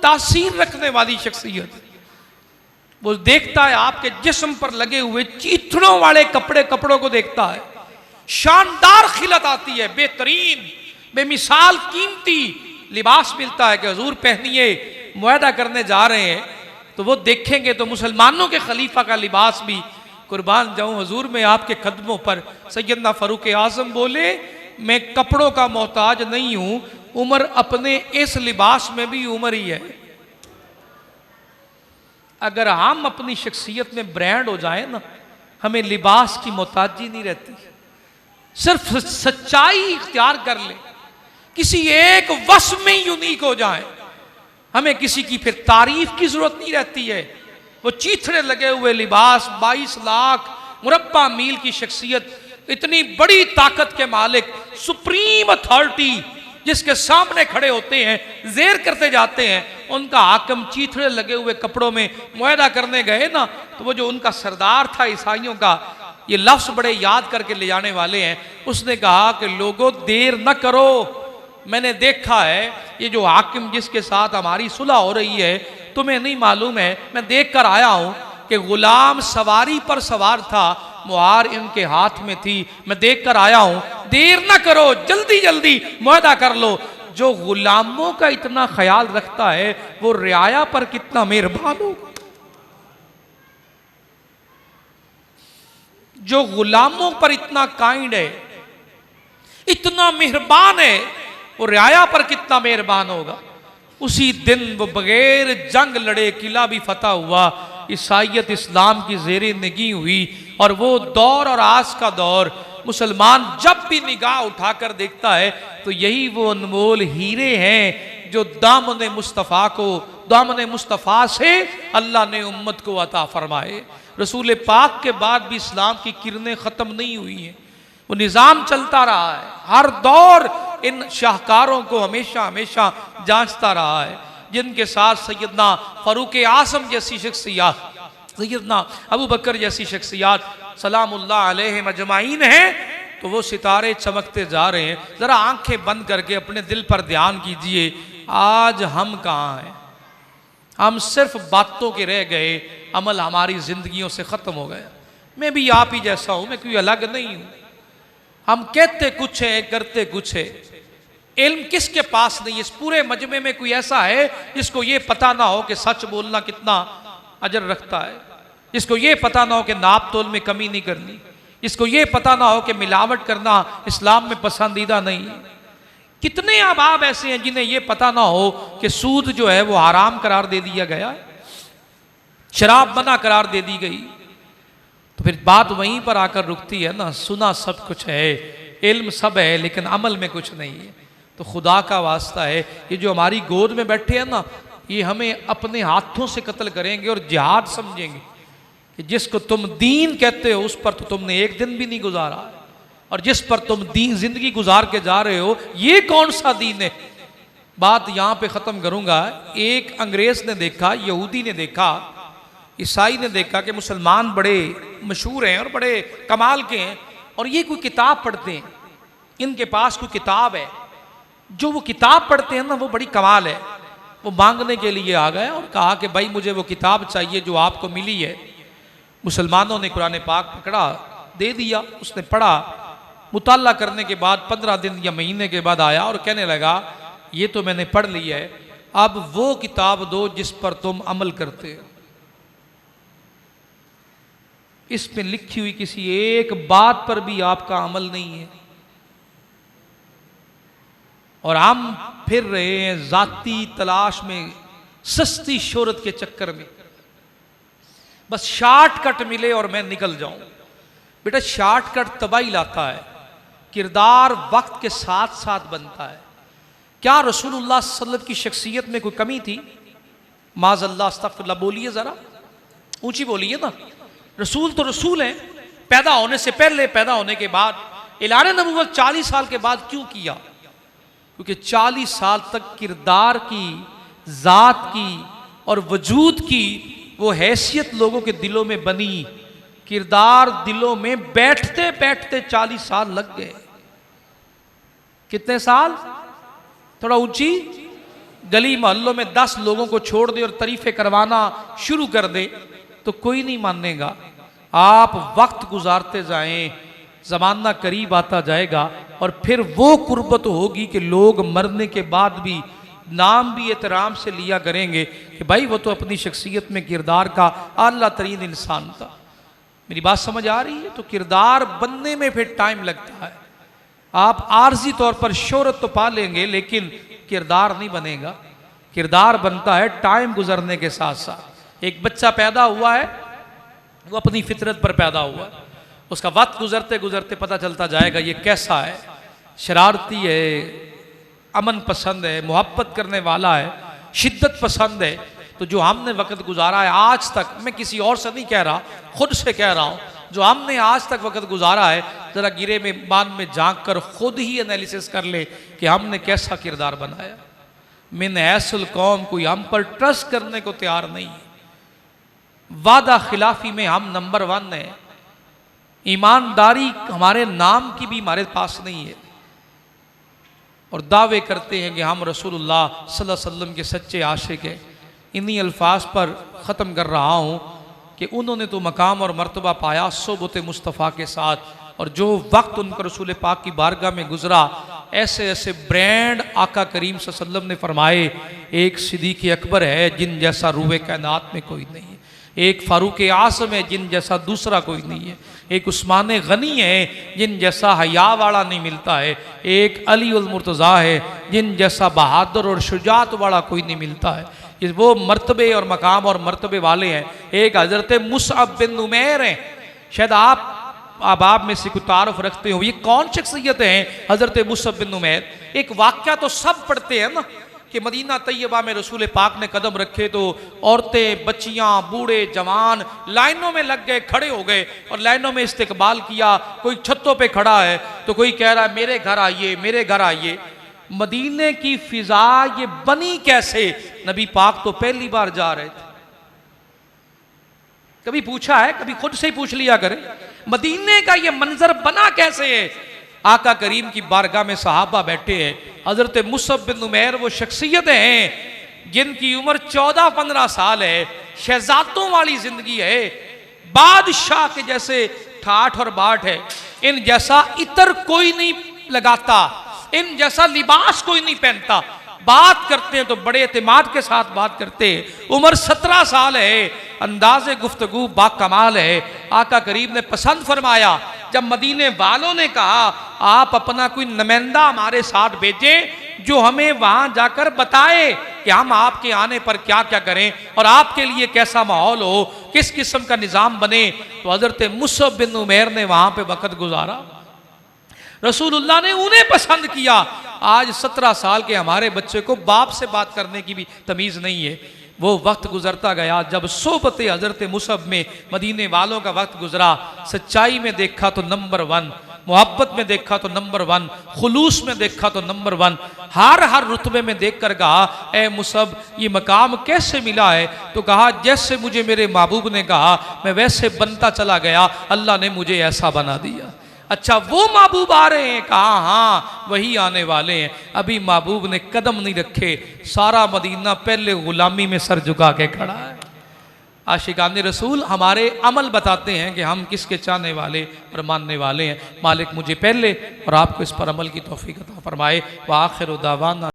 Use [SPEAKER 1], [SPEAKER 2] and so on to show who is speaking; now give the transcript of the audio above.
[SPEAKER 1] तासीर रखने वाली शख्सियत। वो देखता है आपके जिस्म पर लगे हुए चीथड़ों वाले कपड़ों को देखता है, शानदार खिलत आती है, बेहतरीन बेमिसाल कीमती लिबास मिलता है कि हुजूर पहनिए, मुआहदा करने जा रहे हैं। तो वो देखेंगे तो मुसलमानों के खलीफा का लिबास भी, कुर्बान जाऊं हुजूर मैं आपके कदमों पर। सैयदना फारूक आजम बोले मैं कपड़ों का मोहताज नहीं हूं, उमर अपने इस लिबास में भी उमर ही है। अगर हम अपनी शख्सियत में ब्रांड हो जाए ना, हमें लिबास की मोहताजी नहीं रहती। सिर्फ सच्चाई इख्तियार कर ले, किसी एक वस्फ में यूनिक हो जाए, हमें किसी की फिर तारीफ की जरूरत नहीं रहती है। वो चीथड़े लगे हुए लिबास, 22 लाख मुरब्बा मील की शख्सियत, इतनी बड़ी ताकत के मालिक, सुप्रीम अथॉरिटी जिसके सामने खड़े होते हैं, जेर करते जाते हैं, उनका हाकिम चीथड़े लगे हुए कपड़ों में मुआहदा करने गए ना, तो वो जो उनका सरदार था ईसाइयों का, ये लफ्ज़ बड़े याद करके ले जाने वाले हैं। उसने कहा कि लोगों देर न करो, मैंने देखा है ये जो हाकिम जिसके साथ हमारी सुलह हो रही है, तुम्हें नहीं मालूम है, मैं देख कर आया हूं कि गुलाम सवारी पर सवार था, मुहार इनके हाथ में थी, मैं देख कर आया हूं, देर ना करो, जल्दी जल्दी मुआहदा कर लो। जो गुलामों का इतना ख्याल रखता है वो रियाया पर कितना मेहरबान होगा। जो गुलामों पर इतना काइंड है, इतना मेहरबान है, वो रियाया पर कितना मेहरबान होगा। उसी दिन वो बगैर जंग लड़े किला भी फतह हुआ, ईसाइयत इस्लाम की ज़ेरे निगी हुई। और वो दौर और आज का दौर, मुसलमान जब भी निगाह उठाकर देखता है तो यही वो अनमोल हीरे हैं जो दामन मुस्तफ़ा को, दामन मुस्तफ़ा से अल्लाह ने उम्मत को अता फरमाए। रसूल पाक के बाद भी इस्लाम की किरणें ख़त्म नहीं हुई हैं, वो निज़ाम चलता रहा है। हर दौर इन शाहकारों को हमेशा हमेशा जांचता रहा है, जिनके साथ सैयदना फारूक आज़म जैसी शख्सियत, सैयदना अबू बकर जैसी शख्सियत सलामुल्लाह अलैहिम अजमाइन हैं, तो वो सितारे चमकते जा रहे हैं। ज़रा आंखें बंद करके अपने दिल पर ध्यान कीजिए, आज हम कहाँ हैं? हम सिर्फ बातों के रह गए, अमल हमारी ज़िंदगियों से ख़त्म हो गया। मैं भी आप ही जैसा हूँ, मैं कोई अलग नहीं हूँ। हम कहते कुछ है, करते कुछ है। इल्म किसके पास नहीं है? इस पूरे मजमे में कोई ऐसा है जिसको ये पता ना हो कि सच बोलना कितना अजर रखता है, जिसको ये पता ना हो कि नाप तोल में कमी नहीं करनी, जिसको ये पता ना हो कि मिलावट करना इस्लाम में पसंदीदा नहीं है। कितने अहबाब ऐसे हैं जिन्हें ये पता ना हो कि सूद जो है वो हराम करार दे दिया गया, शराब मना करार दे दी गई। तो फिर बात वहीं पर आकर रुकती है ना, सुना सब कुछ है, इल्म सब है, लेकिन अमल में कुछ नहीं है। तो खुदा का वास्ता है, ये जो हमारी गोद में बैठे हैं ना, ये हमें अपने हाथों से कत्ल करेंगे और जिहाद समझेंगे कि जिसको तुम दीन कहते हो उस पर तो तुमने एक दिन भी नहीं गुजारा, और जिस पर तुम दीन जिंदगी गुजार के जा रहे हो, ये कौन सा दीन है। बात यहाँ पे ख़त्म करूँगा। एक अंग्रेज़ ने देखा, यहूदी ने देखा, ईसाई ने देखा कि मुसलमान बड़े मशहूर हैं और बड़े कमाल के हैं, और ये कोई किताब पढ़ते हैं, इनके पास कोई किताब है, जो वो किताब पढ़ते हैं ना वो बड़ी कमाल है। वो मांगने के लिए आ गए और कहा कि भाई मुझे वो किताब चाहिए जो आपको मिली है। मुसलमानों ने कुरान पाक पकड़ा, दे दिया, उसने पढ़ा, मुताला करने के बाद 15 दिन या महीने के बाद आया और कहने लगा ये तो मैंने पढ़ लिया है, अब वो किताब दो जिस पर तुम अमल करते हो। इसमें लिखी हुई किसी एक बात पर भी आपका अमल नहीं है, और हम फिर रहे हैं जाती तलाश में, सस्ती शोहरत के चक्कर में, बस शॉर्टकट मिले और मैं निकल जाऊं। बेटा शॉर्टकट तबाही लाता है, किरदार वक्त के साथ साथ बनता है। क्या रसूलुल्लाह सल्लल्लाहु अलैहि वसल्लम की शख्सियत में कोई कमी थी? माज़अल्लाह, अस्तग़फिरुल्लाह, बोलिए ज़रा ऊंची बोलिए ना। रसूल तो रसूल हैं, पैदा होने से पहले, पैदा होने के बाद, ऐलान नबुव्वत 40 साल के बाद क्यों किया? क्योंकि 40 साल तक किरदार की, ज़ात की और वजूद की वो हैसियत लोगों के दिलों में बनी। किरदार दिलों में बैठते बैठते 40 साल लग गए। कितने साल? थोड़ा ऊंची, गली मोहल्लों में 10 लोगों को छोड़ दे और तरीफे करवाना शुरू कर दे तो कोई नहीं मानेगा। आप वक्त गुजारते जाएं, ज़माना करीब आता जाएगा और फिर वो कुर्बत होगी कि लोग मरने के बाद भी नाम भी एहतराम से लिया करेंगे कि भाई वो तो अपनी शख्सियत में किरदार का आला तरीन इंसान था। मेरी बात समझ आ रही है? तो किरदार बनने में फिर टाइम लगता है। आप आर्जी तौर पर शोहरत तो पा लेंगे लेकिन किरदार नहीं बनेगा। किरदार बनता है टाइम गुजरने के साथ साथ। एक बच्चा पैदा हुआ है, वो अपनी फितरत पर पैदा हुआ है, उसका वक्त गुजरते गुजरते पता चलता जाएगा ये कैसा है, शरारती है, अमन पसंद है, मोहब्बत करने वाला है, शिद्दत पसंद है। तो जो हमने वक्त गुजारा है आज तक, मैं किसी और से नहीं कह रहा, खुद से कह रहा हूँ, जो हमने आज तक वक्त गुजारा है, ज़रा गिरे में बान में झांक कर खुद ही एनालिसिस कर ले कि हमने कैसा किरदार बनाया। मिन ऐसल कौम, कोई हम पर ट्रस्ट करने को तैयार नहीं है। वादा खिलाफी में हम नंबर 1 है। ईमानदारी हमारे नाम की भी हमारे पास नहीं है और दावे करते हैं कि हम रसूलुल्लाह सल्लल्लाहु अलैहि वसल्लम के सच्चे आशिक हैं। इन्हीं अल्फाज पर ख़त्म कर रहा हूँ कि उन्होंने तो मकाम और मर्तबा पाया सोबत मुस्तफ़ा के साथ, और जो वक्त उनका रसूल पाक की बारगाह में गुजरा, ऐसे ऐसे ब्रांड आका करीम सल्लल्लाहु अलैहि वसल्लम ने फरमाए, एक सिद्दीक़ अकबर है जिन जैसा रूहे कायनात में कोई नहीं है, एक फारूक आज़म है जिन जैसा दूसरा कोई नहीं है, एक उस्मान गनी है जिन जैसा हया वाला नहीं मिलता है, एक अली उल मुर्तज़ा है जिन जैसा बहादुर और शुजात वाला कोई नहीं मिलता है। ये वो मर्तबे और मकाम और मर्तबे वाले हैं। एक हज़रत मुसअब बिन उमैर हैं, शायद आप में से कोई तारुफ रखते हो, ये कौन शख्सियत हैं हज़रत मुसअब बिन उमैर? एक वाक़या तो सब पढ़ते हैं ना कि मदीना तैयबा में रसूल पाक ने कदम रखे तो औरतें, बच्चियां, बूढ़े, जवान लाइनों में लग गए, खड़े हो गए और लाइनों में इस्तकबाल किया। कोई छतों पे खड़ा है तो कोई कह रहा है मेरे घर आइए, मेरे घर आइए। मदीने की फिजा ये बनी कैसे? नबी पाक तो पहली बार जा रहे थे। कभी पूछा है? कभी खुद से ही पूछ लिया करें, मदीने का ये मंजर बना कैसे है? आका करीम की बारगाह में सहाबा बैठे हैं। हजरत मुसअब बिन उमैर वो शख्सियत हैं जिनकी उम्र 14-15 साल है, शहजादों वाली जिंदगी है, बादशाह के जैसे ठाठ और बाट है, इन जैसा इतर कोई नहीं लगाता, इन जैसा लिबास कोई नहीं पहनता। बात करते हैं तो बड़े एतमाद के साथ बात करते हैं। उम्र 17 साल है, अंदाज़े गुफ्तगू बाकमाल है। आका करीम ने पसंद फरमाया जब मदीने वालों ने कहा आप अपना कोई नुमाइंदा हमारे साथ भेजें जो हमें वहां जाकर बताए कि हम आपके आने पर क्या क्या करें और आपके लिए कैसा माहौल हो, किस किस्म का निज़ाम बने। तो हज़रत मुसअब बिन उमैर ने वहां पे वक़्त गुजारा। रसूलुल्लाह ने उन्हें पसंद किया। आज 17 साल के हमारे बच्चे को बाप से बात करने की भी तमीज़ नहीं है। वो वक्त गुजरता गया, जब सोबत हज़रत मुसअब में मदीने वालों का वक्त गुजरा, सच्चाई में देखा तो नंबर 1, मोहब्बत में देखा तो नंबर 1, खुलूस में देखा तो नंबर 1, हर रुतबे में देख कर कहा ए मुसअब ये मकाम कैसे मिला है? तो कहा जैसे मुझे मेरे महबूब ने कहा मैं वैसे बनता चला गया, अल्लाह ने मुझे ऐसा बना दिया। अच्छा वो महबूब आ रहे हैं? कहा हाँ वही आने वाले हैं। अभी महबूब ने कदम नहीं रखे, सारा मदीना पहले गुलामी में सर झुका के खड़ा है। आशिकाने रसूल हमारे अमल बताते हैं कि हम किसके चाहने वाले और मानने वाले हैं। मालिक मुझे पहले और आपको इस पर अमल की तौफीक अता फरमाए। व आखिर दावाना।